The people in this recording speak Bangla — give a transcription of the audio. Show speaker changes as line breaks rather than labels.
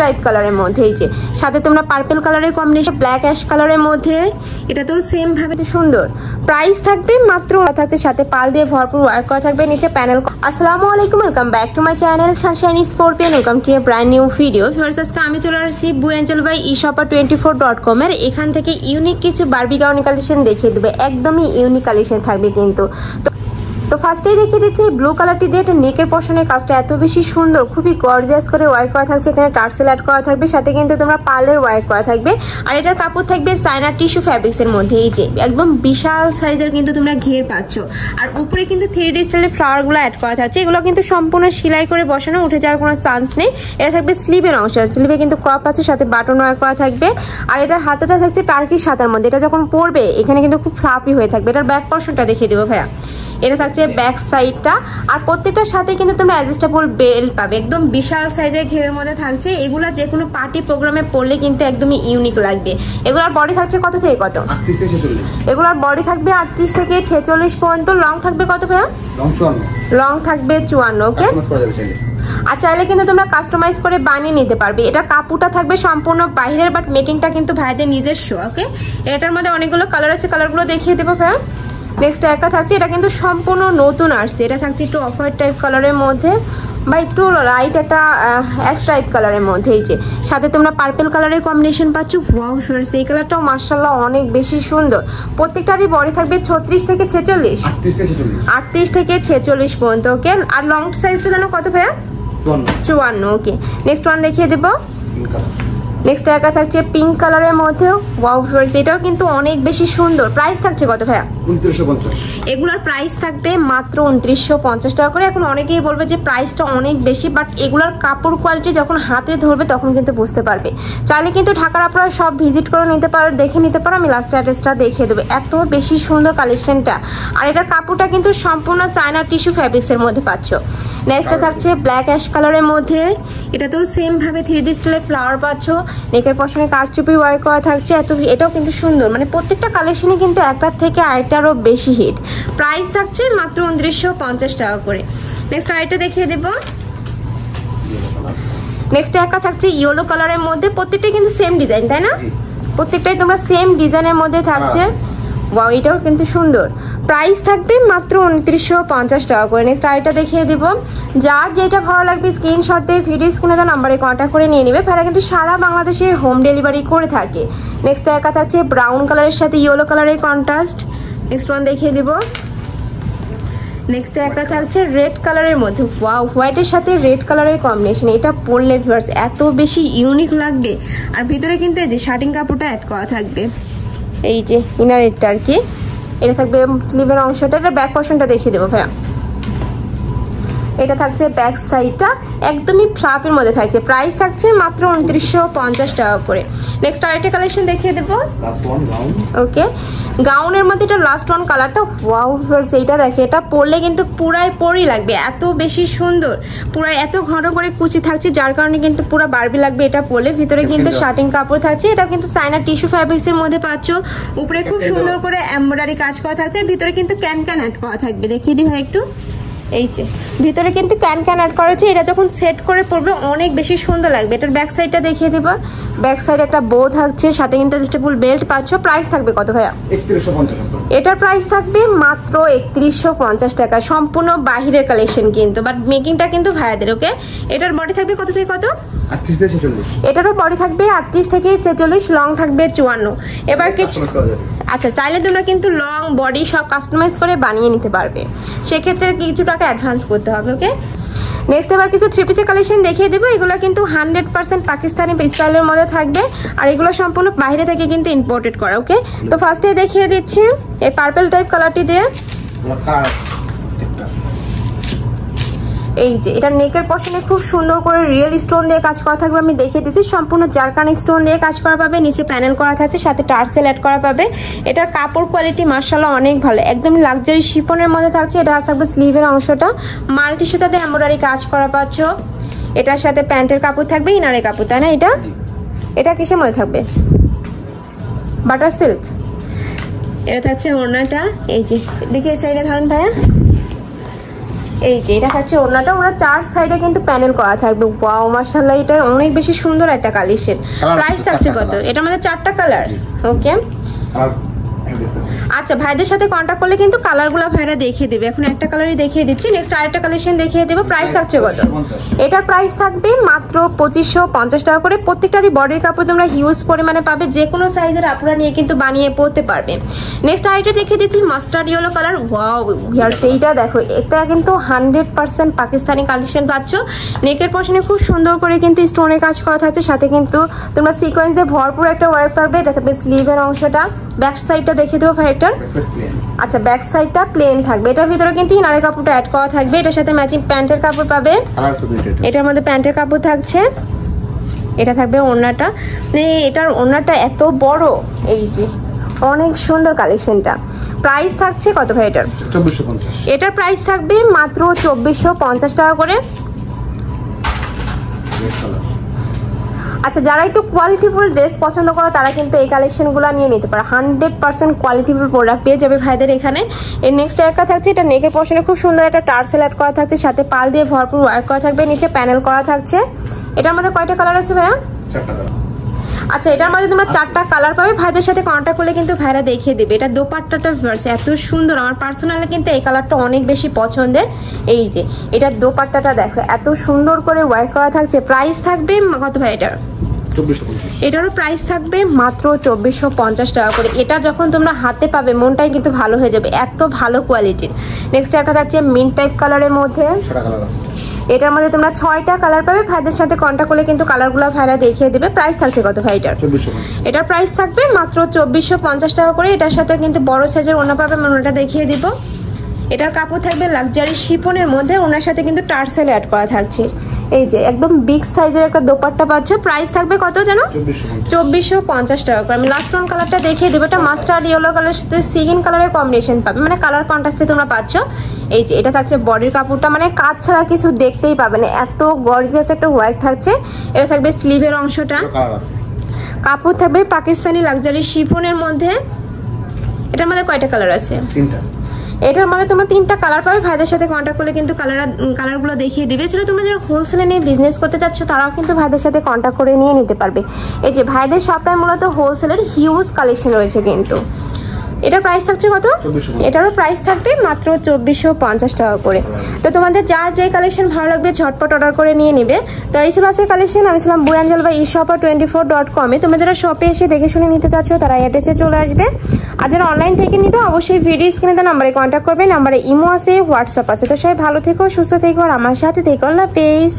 টাইপ কালারের মধ্যে এই যে সাথে তোমরা পার্পল কালারের কম্বিনেশন ব্ল্যাক অ্যাশ কালারের মধ্যে এটা তো সেম ভাবে সুন্দর প্রাইস থাকবে মাত্র থাকছে সাথে পাল দিয়ে ভরপুর ওয়ার্ক করা থাকবে নিচে প্যানেল। আসসালামু আলাইকুম, welcome back to my channel Sunshine scorpion, welcome to A brand new video. Viewers আজকে আমি চলে আসছি বু এঞ্জেল বাই eShopper24.com এর এখান থেকে ইউনিক কিছু বারবি গাউন কালেকশন দেখিয়ে দেবে, একদমই ইউনিক কালেকশন থাকবে কিন্তু। তো ফার্স্টেই দেখিয়ে দিচ্ছি ব্লু কালারটি দিয়ে এটা নেকের পোর্শনের কাজটা এত বেশি সুন্দর, খুবই গর্জিয়াস করে ওয়ার্ক করা থাকছে, এখানে টার্সেল অ্যাড করা থাকবে, সাথে কিন্তু তোমরা পার্লের ওয়ার্ক করা থাকবে। আর এটার কাপড় থাকবে চায়না টিস্যু ফ্যাব্রিক্স এর মধ্যে, এই যে একদম বিশাল সাইজের কিন্তু তোমরা ঘের পাচ্ছ। আর উপরে কিন্তু 3D স্টাইলের ফ্লাওয়ার গুলো অ্যাড করা থাকছে, এগুলো কিন্তু সম্পূর্ণ সেলাই করে বসানো, উঠে যাওয়ার কোনো চান্স নেই। এটা থাকবে স্লিভের অংশ, স্লিভে কিন্তু ক্রপ আছে, সাথে বাটন ওয়ার্ক করা থাকবে। আর এটার হাতাটা থাকছে টার্কিশ হাতার মধ্যে, এটা যখন পরবে এখানে কিন্তু খুব ফ্লাফি হয়ে থাকবে। এটার ব্যাক পোর্শনটা দেখিয়ে দেবো ভাইয়া, এটা থাকছে ব্যাক সাইডটা। আর প্রত্যেকটার সাথে কিন্তু তোমরা অ্যাডজাস্টেবল বেল্ট পাবে, একদম বিশাল সাইজের ঘেরের মধ্যে থাকছে। এগুলা যে কোনো পার্টি প্রোগ্রামে পরলে কিন্তু একদমই ইউনিক লাগবে। এগুলার বডি থাকছে কত থেকে কত? 38 থেকে 46। এগুলার বডি থাকবে 38 থেকে 46 পর্যন্ত। লং থাকবে কত ভাইয়া? লং 54। লং থাকবে 54। ওকে, আর চাইলে কিন্তু তোমরা কাস্টমাইজ করে বানিয়ে নিতে পারবে। এটার কাপড়টা থাকবে সম্পূর্ণ বাইরের, বাট মেকিংটা কিন্তু ভাইদের নিজস্ব। ওকে, এটার মধ্যে অনেকগুলো কালার আছে, কালারগুলো দেখিয়ে দেবো ভাইয়া। নেক্সট একটা থাকছে, এটা কিন্তু সম্পূর্ণ নতুন আসছে, এটা থাকছে একটু অফ হোয়াইট টাইপ কালারের মধ্যে বা একটু লাইট একটা অ্যাশ টাইপ কালারের মধ্যে, এই যে সাথে তোমরা পার্পল কালারের কম্বিনেশন পাচ্ছ। ওয়াও ফ্রেন্ডস, এই কালারটাও মাশাআল্লাহ অনেক বেশি সুন্দর। প্রত্যেকটারই বডি থাকবে 36 থেকে 46, 38 থেকে 46 পর্যন্ত। ওকে, আর লং সাইজটা জানো কত ভাইয়া? 54। ওকে, নেক্সট ওয়ান দেখিয়ে দেবো। নেক্সট একটা থাকছে পিঙ্ক কালারের মধ্যে। ওয়াও ফ্রেন্ডস, এটাও কিন্তু অনেক বেশি সুন্দর। প্রাইস থাকছে কত ভাইয়া? 2950। এগুলোর প্রাইস থাকবে মাত্র 2950 টাকা করে। এখন অনেকেই বলবে যে প্রাইসটা অনেক বেশি, বাট এগুলোর কাপড় কোয়ালিটি যখন হাতে ধরবে তখন কিন্তু বুঝতে পারবে। চাইলে কিন্তু ঢাকার আপনারা সব ভিজিট করে নিতে পারো, দেখে নিতে পারো। আমি লাস্ট অ্যাড্রেসটা দেখিয়ে দেবো। এত বেশি সুন্দর কালেকশনটা। আর এটার কাপড়টা কিন্তু সম্পূর্ণ চায়না টিস্যু ফ্যাব্রিক্সের মধ্যে পাচ্ছ। নেক্সটটা থাকছে ব্ল্যাক অ্যাশ কালারের মধ্যে, এটাতেও সেম ভাবে 3D স্টাইলের ফ্লাওয়ার পাচ্ছ, নেকের পশনে কারচুপি ওয়ার্ক করা থাকছে। এটাও কিন্তু সুন্দর, মানে প্রত্যেকটা কালেকশনই কিন্তু একটার থেকে আরেকটারও বেশি হিট। প্রাইস থাকছে মাত্র 2950 টাকা করে। নেক্সট আরেকটা দেখিয়ে দেবো। নেক্সট একটা থাকছে ইয়েলো কালারের মধ্যে, প্রত্যেকটাই কিন্তু সেম ডিজাইন, তাই না? প্রত্যেকটাই তোমরা সেম ডিজাইনের মধ্যে থাকছে। ওয়াও, এটাও কিন্তু সুন্দর। প্রাইস থাকবে মাত্র 2950 টাকা করে। নেক্সট আইটা দেখিয়ে দিব। যার যেটা ভালো লাগবে স্ক্রিনশট দিয়ে ভিডিও স্ক্রিনে দেওয়া নাম্বারে কন্ট্যাক্ট করে নিয়ে নেবে। ভাড়া কিন্তু সারা বাংলাদেশে হোম ডেলিভারি করে থাকে। নেক্সট একা থাকছে ব্রাউন কালারের সাথে ইয়েলো কালারের কন্ট্রাস্ট। নেক্সট ওয়ান দেখিয়ে দিব। নেক্সট একটা থাকছে রেড কালারের মধ্যে। ওয়াও, হোয়াইটের সাথে রেড কালারের কম্বিনেশন। এটা পরলে ভিউয়ার্স এত বেশি ইউনিক লাগবে। আর ভিতরে কিন্তু এই যে শার্টিং কাপড়টা অ্যাড করা থাকবে, এই যে ইনারেরটা আর কি। এটা থাকবে স্লিভের অংশটা। এটা ব্যাক পোর্শনটা দেখিয়ে দেবো ভাইয়া। এটা থাকছে ব্যাক সাইডটা, একদমই ফ্লাফের মধ্যে থাকছে। প্রাইস থাকছে মাত্র 2950 টাকা করে। নেক্সট আরেকটা কালেকশন দেখিয়ে দেবো। ওকে, গাউনের মধ্যে এটা লাস্ট ওয়ান কালারটা। ওয়াও ফ্রেন্ডস, এইটা দেখে, এটা পরলে কিন্তু পুরাই পরই লাগবে, এত বেশি সুন্দর। পুরাই এত ঘন করে কুচি থাকছে, যার কারণে কিন্তু পুরো বারবি লাগবে এটা পরলে। ভিতরে কিন্তু শার্টিং কাপড় থাকছে, এটা কিন্তু চায়না টিস্যু ফ্যাব্রিক্সের মধ্যে পাচ্ছ। উপরে খুব সুন্দর করে এমব্রয়ডারি কাজ করা থাকছে, আর ভিতরে কিন্তু ক্যান অ্যাড করা থাকবে। দেখিয়ে দিই ভাই একটু, এই যে ভিতরে কিন্তু ক্যান অ্যাড করেছে। এটা যখন সেট করে পরবে অনেক বেশি সুন্দর লাগবে। এটার ব্যাক সাইডটা দেখিয়ে দেবো। ব্যাক সাইডে একটা বো থাকছে, সাথে কিন্তু অ্যাডজাস্টেবল বেল্ট পাচ্ছ। প্রাইস থাকবে কত ভাইয়া? 3150। এটার প্রাইস থাকবে মাত্র 3150 টাকা। সম্পূর্ণ বাহিরের কালেকশন কিন্তু, বাট মেকিংটা কিন্তু ভাইয়াদের। ওকে, এটার বডি থাকবে কত থেকে কত? 38 থেকে 46। এটারও বডি থাকবে 38 থেকে 46, লং থাকবে 54। এবার কিছু আচ্ছা, চাইলে তোমরা কিন্তু লং বডি সব কাস্টমাইজ করে বানিয়ে নিতে পারবে, সেক্ষেত্রে কিছু টাকা অ্যাডভান্স করতে হবে। ওকে, নেক্সট এবার কিছু থ্রি পিসের কালেকশন দেখিয়ে দেবো। এগুলো কিন্তু 100% পাকিস্তানি স্টাইলের মধ্যে থাকবে, আর এগুলো সম্পূর্ণ বাইরে থেকে কিন্তু ইম্পোর্টেড করা। ওকে, তো ফার্স্টে দেখিয়ে দিচ্ছি এই পার্পল টাইপ কালারটি দিয়ে। এই যে এটা নেকের পশনে খুব সুন্দর করে রিয়েল স্টোন দিয়ে কাজ করা থাকবে। আমি দেখিয়ে দিচ্ছি, সম্পূর্ণ জারকান স্টোন দিয়ে কাজ করা পাবে, নিচে প্যানেল করা থাকছে, সাথে টার্সেল অ্যাড করা পাবে। এটার কাপড় কোয়ালিটি মাশাআল্লাহ অনেক ভালো, একদম লাক্সারি শিফনের মধ্যে থাকছে। এটা থাকবে স্লিভের অংশটা মাল্টি সুতাতে এমব্রয়ডারি কাজ করা পাচ্ছ। এটার সাথে প্যান্টের কাপড় থাকবে, ইনারের কাপড়, তাই না? এটা কিসের মধ্যে থাকবে? Butter silk. এটা থাকছে ওড়নাটা, এই যে দেখি এই সাইডে ধরেন ভাইয়া, এই যে এটা থাকছে ওড়নাটা, ওরা 4 সাইডে কিন্তু প্যানেল করা থাকবে। ওয়াও মাশাআল্লাহ, এটা অনেক বেশি সুন্দর একটা কালেকশন। প্রাইস থাকছে কত? এটার মধ্যে 4টা কালার। ওকে, আচ্ছা ভাইদের সাথে কন্ট্যাক্ট করলে কিন্তু কালারগুলো ভাইরা দেখিয়ে দেবে। এখন একটা কালারই দেখিয়ে দিচ্ছি, নেক্সট আরেকটা কালেকশন দেখিয়ে দেবো। প্রাইস থাকছে কত? এটার প্রাইস থাকবে মাত্র 2550 টাকা করে। প্রত্যেকটারই বডির কাপড় তোমরা হিউজ পরিমাণে পাবে, যে কোনো সাইজের আপনারা নিয়ে কিন্তু বানিয়ে পরতে পারবে। নেক্সট আরেকটা দেখিয়ে দিচ্ছি, mustard yellow colour. Wow viewers, এইটা দেখো, এটা কিন্তু 100% পাকিস্তানি কালেকশন পাচ্ছ। নেকের পশনে খুব সুন্দর করে কিন্তু স্টোনের কাজ করা থাকছে, সাথে কিন্তু তোমরা সিকোয়েন্স দিয়ে ভরপুর একটা ওয়ার্ক পাবে। এটা থাকবে স্লিভের অংশটা। ব্যাক সাইডটা দেখিয়ে দেবো ভাই একটার। আচ্ছা, ব্যাক সাইডটা প্লেন থাকবে। এটার ভিতরে কিন্তু ইনারের কাপড়টা অ্যাড করা থাকবে, এটার সাথে ম্যাচিং প্যান্টের কাপড় পাবে। এটার মধ্যে প্যান্টের কাপড় থাকছে। এটা থাকবে ওড়নাটা, এটার ওড়নাটা এত বড়, এই যে অনেক সুন্দর কালেকশনটা। প্রাইস থাকছে কত ভাই এটার? 2450। এটার প্রাইস থাকবে মাত্র 2450 টাকা করে। আচ্ছা, যারা একটু কোয়ালিটিফুল ড্রেস পছন্দ করো তারা কিন্তু এই কালেকশনগুলো নিয়ে নিতে পারো। 100% কোয়ালিটিফুল প্রোডাক্ট পেয়ে যাবে ভাইদের এখানে। এর নেক্সট একটা থাকছে, এটা নেকের পশনে খুব সুন্দর একটা টার্সেল অ্যাড করা থাকছে, সাথে পাল দিয়ে ভরপুর ওয়ার্ক করা থাকবে, নিচে প্যানেল করা থাকছে। এটার মধ্যে কয়টা কালার আছে ভাইয়া? 4টা কালার। আচ্ছা, এটার মধ্যে তোমরা 4টা কালার পাবে। ভাইদের সাথে কন্ট্যাক্ট করলে কিন্তু ভাইরা দেখিয়ে দেবে। এটা দোপাট্টাটা এত সুন্দর, আমার পার্সোনালি কিন্তু এই কালারটা অনেক বেশি পছন্দের। এই যে এটার দোপাট্টাটা দেখো, এত সুন্দর করে ওয়ার্ক করা থাকছে। প্রাইস থাকবে কত ভাই এটার? এটারও প্রাইস থাকবে মাত্র 2450 টাকা করে। এটা যখন তোমরা হাতে পাবে মনটাই কিন্তু ভালো হয়ে যাবে, এত ভালো কোয়ালিটির। নেক্সট একটা থাকছে মিন্ট টাইপ কালারের মধ্যে। এটার মধ্যে তোমরা 6টা কালার পাবে। ভাইদের সাথে কন্ট্যাক্ট করলে কিন্তু কালারগুলো ভাইরা দেখিয়ে দেবে। প্রাইস থাকছে কত ভাই এটার? এটার প্রাইস থাকবে মাত্র 2450 টাকা করে। এটার সাথে কিন্তু বড় সাইজের ওড়না পাবে, ওড়নাটা দেখিয়ে দিব। এটার কাপড় থাকবে লাক্সারি শিফনের মধ্যে, ওনার সাথে কিন্তু টার্সেল অ্যাড করা থাকছে। এই যে একদম বিগ সাইজের একটা দোপাট্টা পাচ্ছ। প্রাইস থাকবে কত জানো? 2450 টাকা করে। আমি লাস্ট ওয়ান কালারটা দেখিয়ে দেবো। এটা মাস্টার্ড ইয়েলো কালারের সাথে সিগিন কালারের কম্বিনেশন পাবে, মানে কালার কন্ট্রাস্টে তোমরা পাচ্ছ। এই যে এটা থাকছে বডির কাপড়টা, মানে কাজ ছাড়া কিছু দেখতেই পাবে না, এত গর্জিয়াস একটা ওয়ার্ক থাকছে। এটা থাকবে স্লিভের অংশটা। কাপড় থাকবে পাকিস্তানি লাক্সারি শিফনের মধ্যে। এটার মধ্যে কয়টা কালার আছে? 3টা। এটার মধ্যে তোমরা 3টা কালার পাবে। ভাইদের সাথে কন্ট্যাক্ট করলে কিন্তু কালারগুলো দেখিয়ে দিবে। সেটা তোমরা যারা হোলসেলে নিয়ে বিজনেস করতে চাচ্ছ তারাও কিন্তু ভাইদের সাথে কন্ট্যাক্ট করে নিয়ে নিতে পারবে। এই যে ভাইদের শপটায় মূলত হোলসেলের হিউজ কালেকশন রয়েছে কিন্তু। এটার প্রাইস থাকছে কত? এটারও প্রাইস থাকবে মাত্র 2450 টাকা করে। তো তোমাদের যার যে কালেকশন ভালো লাগবে ঝটপট অর্ডার করে নিয়ে নিবে। তো এই ছিল আজকে কালেকশন। আমি ছিলাম বুয়াঞ্জল বা ishopper24.com এ। তোমরা যারা শপে এসে দেখে শুনে নিতে চাচ্ছ তারা অ্যাড্রেসে চলে আসবে, আর যারা অনলাইন থেকে নিবে অবশ্যই ভিডিও স্ক্রিনে দেওয়া নাম্বারে কন্ট্যাক্ট করবে। নাম্বারে ইমো আছে, হোয়াটসঅ্যাপ আছে। তো সবাই ভালো থেকো, সুস্থ থেকো, আর আমার সাথে থেকো। আল্লাহ হাফেজ।